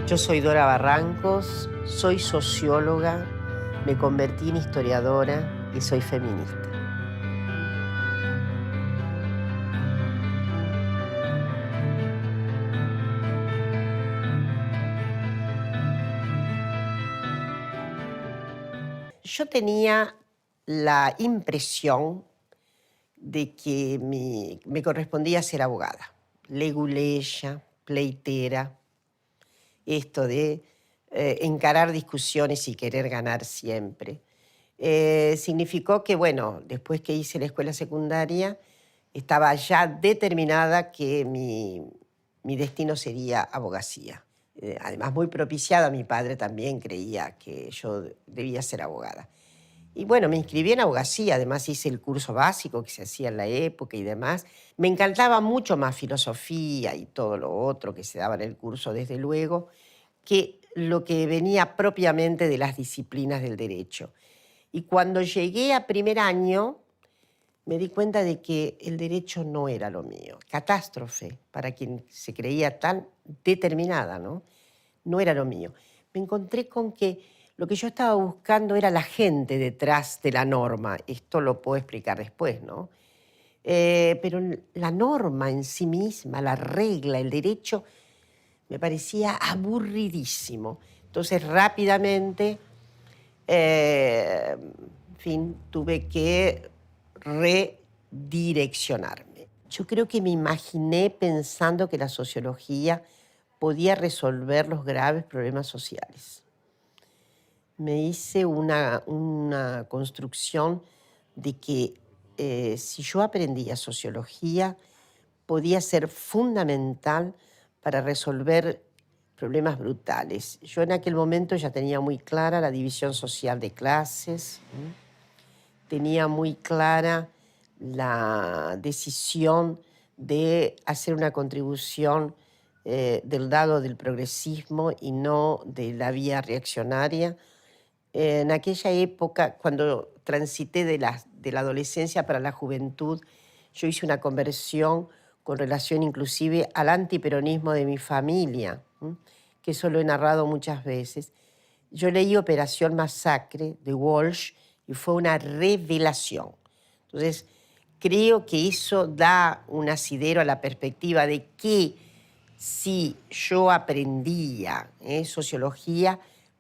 Yo soy Dora Barrancos, soy socióloga, me convertí en historiadora y soy feminista. Yo tenía la impresión de que me correspondía ser abogada, leguleya, pleitera, esto de encarar discusiones y querer ganar siempre. Significó que, bueno, después que hice la escuela secundaria, estaba ya determinada que mi destino sería abogacía. Además, muy propiciada, mi padre también creía que yo debía ser abogada. Y bueno, me inscribí en abogacía, además hice el curso básico que se hacía en la época y demás. Me encantaba mucho más filosofía y todo lo otro que se daba en el curso, desde luego, que lo que venía propiamente de las disciplinas del derecho. Y cuando llegué a primer año, me di cuenta de que el derecho no era lo mío. Catástrofe, para quien se creía tan determinada, ¿no? No era lo mío. Me encontré con que lo que yo estaba buscando era la gente detrás de la norma. Esto lo puedo explicar después, ¿no? Pero la norma en sí misma, la regla, el derecho, me parecía aburridísimo. Entonces, rápidamente, en fin, tuve que redireccionarme. Yo creo que me imaginé pensando que la sociología podía resolver los graves problemas sociales. Me hice una construcción de que si yo aprendía sociología, podía ser fundamental para resolver problemas brutales. Yo en aquel momento ya tenía muy clara la división social de clases, tenía muy clara la decisión de hacer una contribución del lado del progresismo y no de la vía reaccionaria. En aquella época, cuando transité de la adolescencia para la juventud, yo hice una conversión con relación inclusive al antiperonismo de mi familia, que eso lo he narrado muchas veces. Yo leí Operación Masacre de Walsh y fue una revelación. Entonces, creo que eso da un asidero a la perspectiva de que si yo aprendía sociología,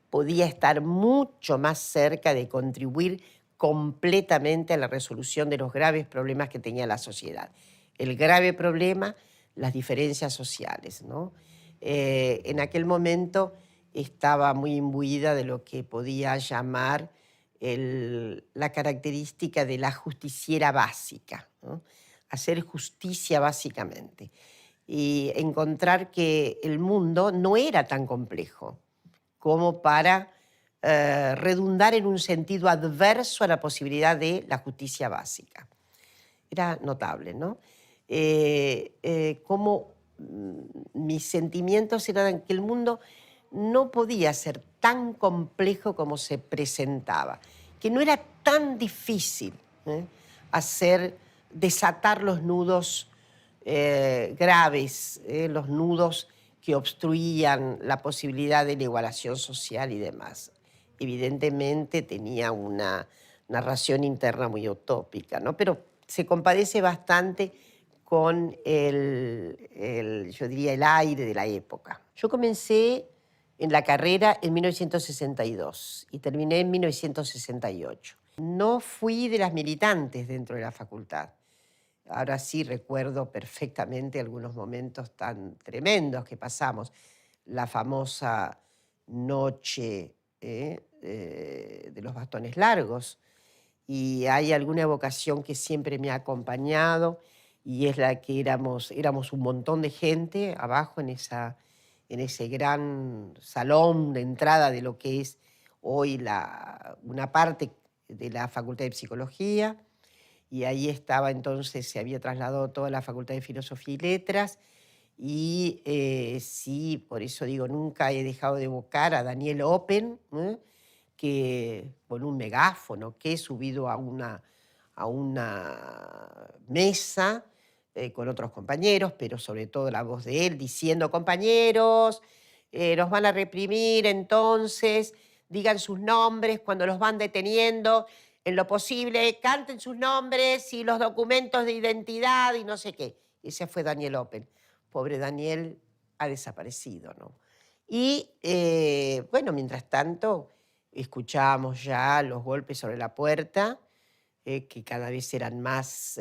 podía estar mucho más cerca de contribuir completamente a la resolución de los graves problemas que tenía la sociedad. El grave problema, las diferencias sociales, ¿no? En aquel momento estaba muy imbuida de lo que podía llamar la característica de la justiciera básica, ¿no? Hacer justicia básicamente y encontrar que el mundo no era tan complejo como para redundar en un sentido adverso a la posibilidad de la justicia básica. Era notable, ¿no? Cómo mis sentimientos eran que el mundo no podía ser tan complejo como se presentaba, que no era tan difícil desatar los nudos graves, los nudos que obstruían la posibilidad de la igualación social y demás. Evidentemente tenía una narración interna muy utópica, ¿no? Pero se compadece bastante con yo diría, el aire de la época. Yo comencé en la carrera en 1962 y terminé en 1968. No fui de las militantes dentro de la facultad. Ahora sí recuerdo perfectamente algunos momentos tan tremendos que pasamos. La famosa noche de los bastones largos. Y hay alguna evocación que siempre me ha acompañado y es la que éramos un montón de gente abajo en ese gran salón de entrada de lo que es hoy una parte de la Facultad de Psicología. Y ahí estaba entonces, se había trasladado toda la Facultad de Filosofía y Letras, y sí, por eso digo, nunca he dejado de evocar a Daniel Open, que con un megáfono, que he subido a una mesa con otros compañeros, pero sobre todo la voz de él, diciendo: compañeros, nos van a reprimir, entonces digan sus nombres cuando los van deteniendo, en lo posible, canten sus nombres y los documentos de identidad y no sé qué. Ese fue Daniel Open. Pobre Daniel ha desaparecido, ¿no? Y bueno, mientras tanto, escuchábamos ya los golpes sobre la puerta, que cada vez eran más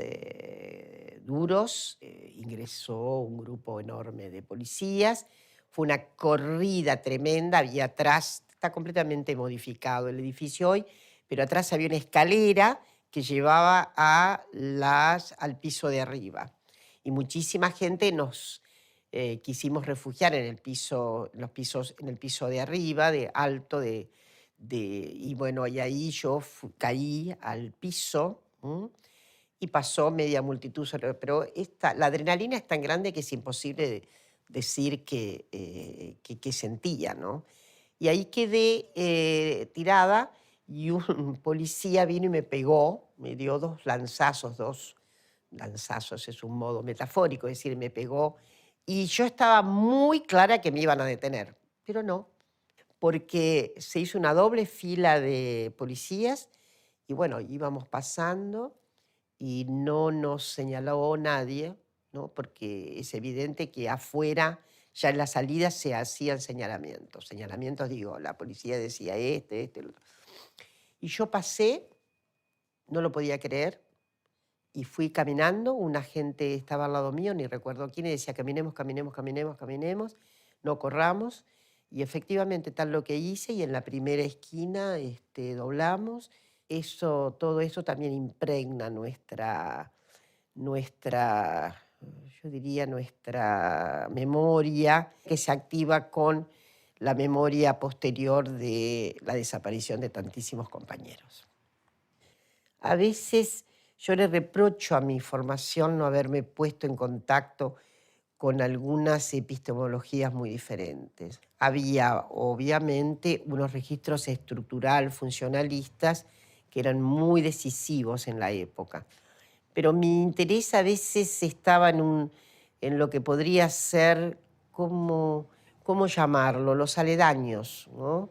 duros. Ingresó un grupo enorme de policías. Fue una corrida tremenda. Había atrás, está completamente modificado el edificio hoy, pero atrás había una escalera que llevaba al piso de arriba. Y muchísima gente nos quisimos refugiar en el piso, en el piso de arriba, de alto, y bueno, y ahí yo caí al piso. Y pasó media multitud, pero la adrenalina es tan grande que es imposible decir qué sentía, ¿no? Y ahí quedé tirada y un policía vino y me pegó, me dio dos lanzazos es un modo metafórico, es decir, me pegó, y yo estaba muy clara que me iban a detener, pero no, porque se hizo una doble fila de policías y bueno, íbamos pasando y no nos señaló nadie, ¿no? Porque es evidente que afuera, ya en la salida se hacían señalamientos. Señalamientos, digo, la policía decía el otro. Y yo pasé, no lo podía creer, y fui caminando, una gente estaba al lado mío, ni recuerdo quién, y decía, caminemos, caminemos, caminemos, caminemos, no corramos. Y efectivamente tal lo que hice, y en la primera esquina doblamos. Todo eso también impregna yo diría, nuestra memoria, que se activa con la memoria posterior de la desaparición de tantísimos compañeros. A veces yo le reprocho a mi formación no haberme puesto en contacto con algunas epistemologías muy diferentes. Había, obviamente, unos registros estructural funcionalistas que eran muy decisivos en la época, pero mi interés a veces estaba en lo que podría ser, ¿cómo llamarlo?, los aledaños, ¿no?,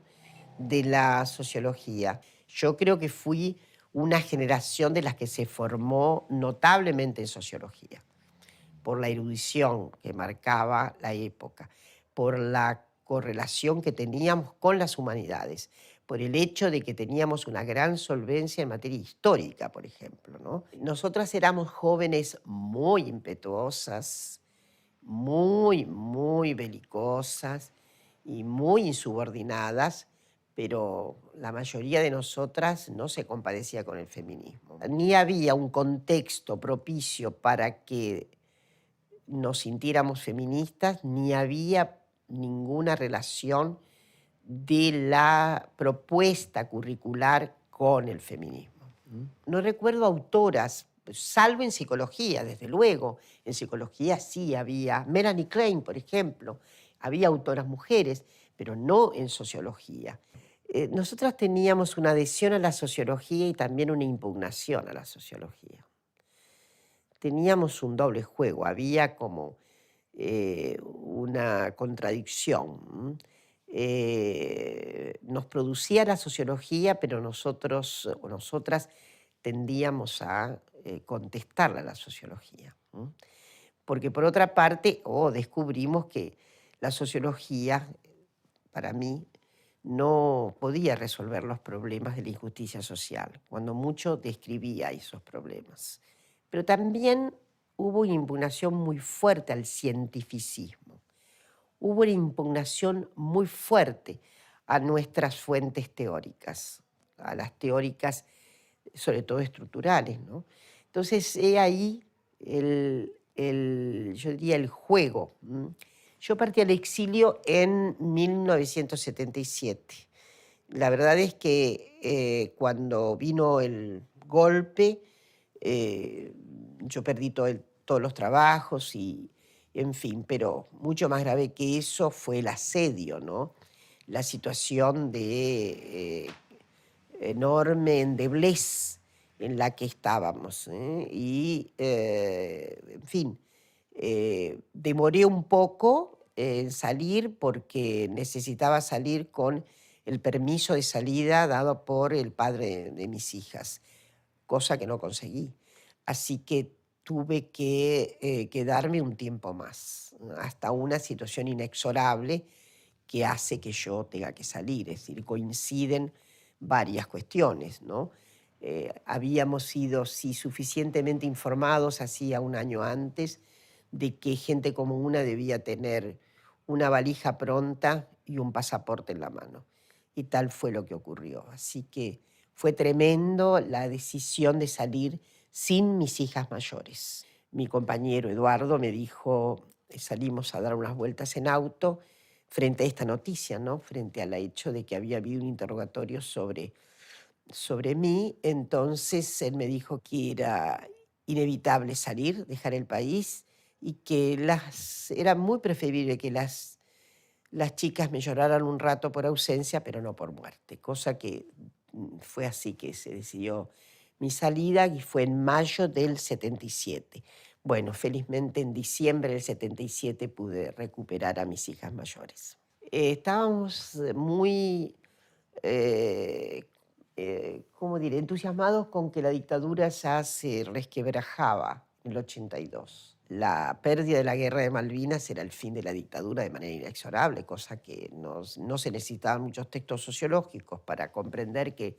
de la sociología. Yo creo que fui una generación de las que se formó notablemente en sociología, por la erudición que marcaba la época, por la correlación que teníamos con las humanidades, por el hecho de que teníamos una gran solvencia en materia histórica, por ejemplo, ¿no? Nosotras éramos jóvenes muy impetuosas, muy belicosas y muy insubordinadas, pero la mayoría de nosotras no se compadecía con el feminismo. Ni había un contexto propicio para que nos sintiéramos feministas, ni había ninguna relación de la propuesta curricular con el feminismo. No recuerdo autoras, salvo en psicología, desde luego. En psicología sí había, Melanie Klein, por ejemplo, había autoras mujeres, pero no en sociología. Nosotros teníamos una adhesión a la sociología y también una impugnación a la sociología. Teníamos un doble juego, había como una contradicción. Nos producía la sociología, pero nosotros o nosotras tendíamos a contestarla a la sociología. Porque por otra parte, descubrimos que la sociología, para mí, no podía resolver los problemas de la injusticia social, cuando mucho describía esos problemas. Pero también hubo una impugnación muy fuerte al cientificismo. Hubo una impugnación muy fuerte a nuestras fuentes teóricas, a las teóricas, sobre todo estructurales, ¿no? Entonces, he ahí yo diría el juego. Yo partí al exilio en 1977. La verdad es que cuando vino el golpe, yo perdí todos los trabajos y, en fin, pero mucho más grave que eso fue el asedio, ¿no? La situación de enorme endeblez en la que estábamos. Y, en fin, demoré un poco en salir porque necesitaba salir con el permiso de salida dado por el padre de mis hijas, cosa que no conseguí. Así que tuve que quedarme un tiempo más, hasta una situación inexorable que hace que yo tenga que salir. Es decir, coinciden varias cuestiones, ¿no? Habíamos sido, sí, suficientemente informados hacía un año antes de que gente como una debía tener una valija pronta y un pasaporte en la mano. Y tal fue lo que ocurrió. Así que fue tremendo la decisión de salir sin mis hijas mayores. Mi compañero Eduardo me dijo, salimos a dar unas vueltas en auto frente a esta noticia, ¿no? Frente al hecho de que había habido un interrogatorio sobre mí. Entonces él me dijo que era inevitable salir, dejar el país y que era muy preferible que las chicas me lloraran un rato por ausencia, pero no por muerte, cosa que fue así que se decidió mi salida y fue en mayo del 77. Bueno, felizmente en diciembre del 77 pude recuperar a mis hijas mayores. Estábamos muy, eh, ¿cómo diré?, entusiasmados con que la dictadura ya se resquebrajaba en el 82. La pérdida de la guerra de Malvinas era el fin de la dictadura de manera inexorable, cosa que no se necesitaban muchos textos sociológicos para comprender que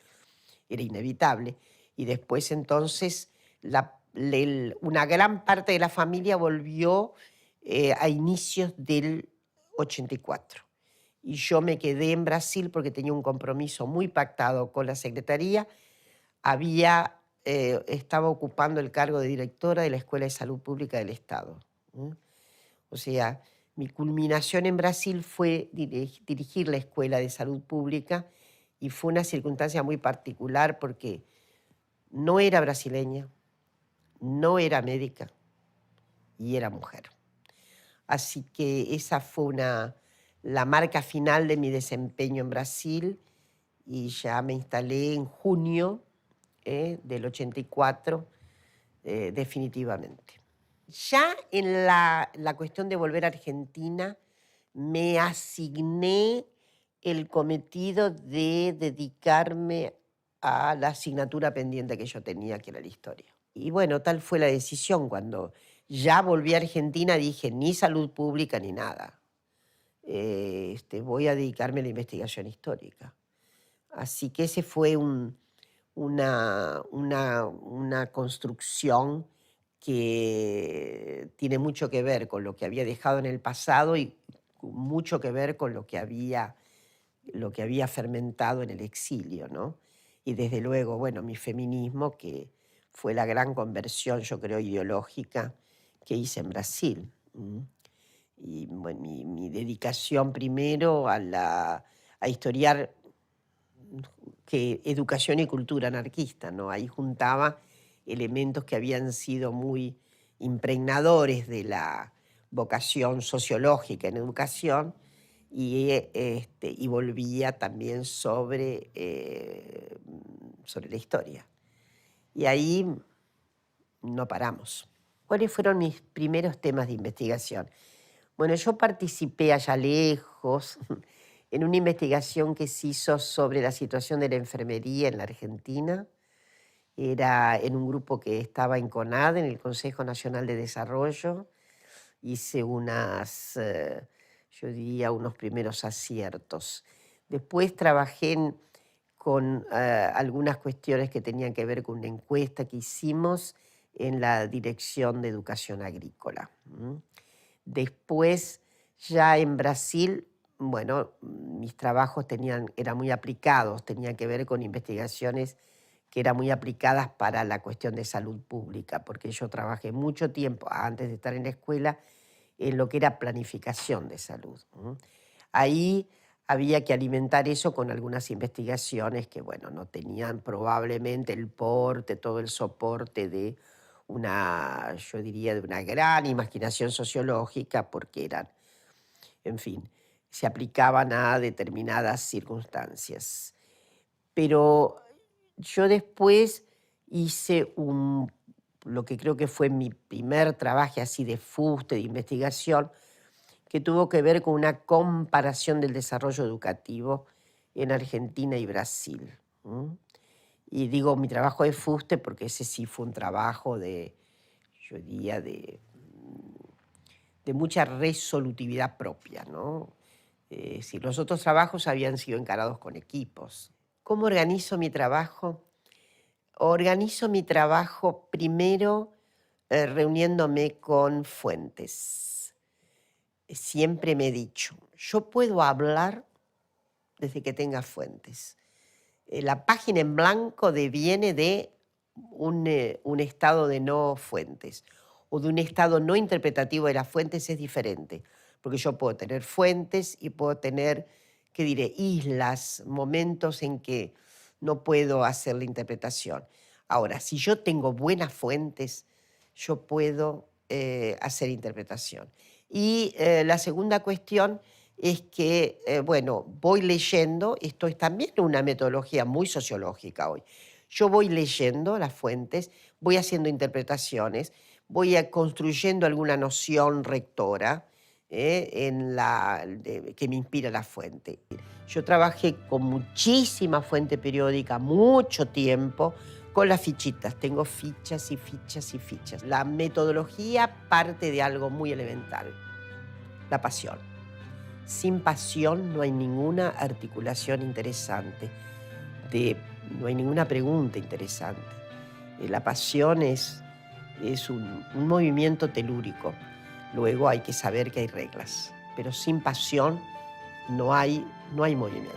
era inevitable. Y después entonces una gran parte de la familia volvió a inicios del 84. Y yo me quedé en Brasil porque tenía un compromiso muy pactado con la Secretaría. Estaba ocupando el cargo de directora de la Escuela de Salud Pública del Estado. O sea, mi culminación en Brasil fue dirigir la Escuela de Salud Pública y fue una circunstancia muy particular porque no era brasileña, no era médica y era mujer. Así que esa fue la marca final de mi desempeño en Brasil y ya me instalé en junio del 84 definitivamente. Ya en la cuestión de volver a Argentina me asigné el cometido de dedicarme a la asignatura pendiente que yo tenía, que era la historia. Y bueno, tal fue la decisión. Cuando ya volví a Argentina dije, ni salud pública ni nada. Voy a dedicarme a la investigación histórica. Así que ese fue una construcción que tiene mucho que ver con lo que había dejado en el pasado y mucho que ver con lo que había fermentado en el exilio, ¿no? Y desde luego, bueno, mi feminismo, que fue la gran conversión, yo creo, ideológica que hice en Brasil. Y bueno, mi dedicación primero a historiar educación y cultura anarquista, ¿no? Ahí juntaba elementos que habían sido muy impregnadores de la vocación sociológica en educación y volvía también sobre la historia. Y ahí no paramos. ¿Cuáles fueron mis primeros temas de investigación? Bueno, yo participé allá lejos en una investigación que se hizo sobre la situación de la enfermería en la Argentina. Era en un grupo que estaba en CONAD, en el Consejo Nacional de Desarrollo. Hice yo diría, unos primeros aciertos. Después trabajé con algunas cuestiones que tenían que ver con una encuesta que hicimos en la Dirección de Educación Agrícola. Después, ya en Brasil, bueno, mis trabajos eran muy aplicados, tenían que ver con investigaciones que eran muy aplicadas para la cuestión de salud pública, porque yo trabajé mucho tiempo, antes de estar en la escuela, en lo que era planificación de salud. Ahí había que alimentar eso con algunas investigaciones que, bueno, no tenían probablemente el porte, todo el soporte de yo diría, de una gran imaginación sociológica, porque en fin, se aplicaban a determinadas circunstancias. Pero yo después hice lo que creo que fue mi primer trabajo así de fuste, de investigación, que tuvo que ver con una comparación del desarrollo educativo en Argentina y Brasil. Y digo mi trabajo de fuste porque ese sí fue un trabajo yo diría, de mucha resolutividad propia, ¿no? Si los otros trabajos habían sido encarados con equipos. ¿Cómo organizo mi trabajo? Organizo mi trabajo primero reuniéndome con fuentes. Siempre me he dicho, yo puedo hablar desde que tenga fuentes. La página en blanco deviene de un estado de no fuentes o de un estado no interpretativo de las fuentes. Es diferente, porque yo puedo tener fuentes y puedo tener, ¿qué diré?, islas, momentos en que no puedo hacer la interpretación. Ahora, si yo tengo buenas fuentes, yo puedo hacer interpretación. Y la segunda cuestión es que, bueno, voy leyendo, esto es también una metodología muy sociológica hoy. Yo voy leyendo las fuentes, voy haciendo interpretaciones, voy construyendo alguna noción rectora que me inspira la fuente. Yo trabajé con muchísima fuente periódica, mucho tiempo, con las fichitas. Tengo fichas y fichas y fichas. La metodología parte de algo muy elemental, la pasión. Sin pasión no hay ninguna articulación interesante, no hay ninguna pregunta interesante. La pasión es un movimiento telúrico. Luego hay que saber que hay reglas, pero sin pasión no hay movimiento.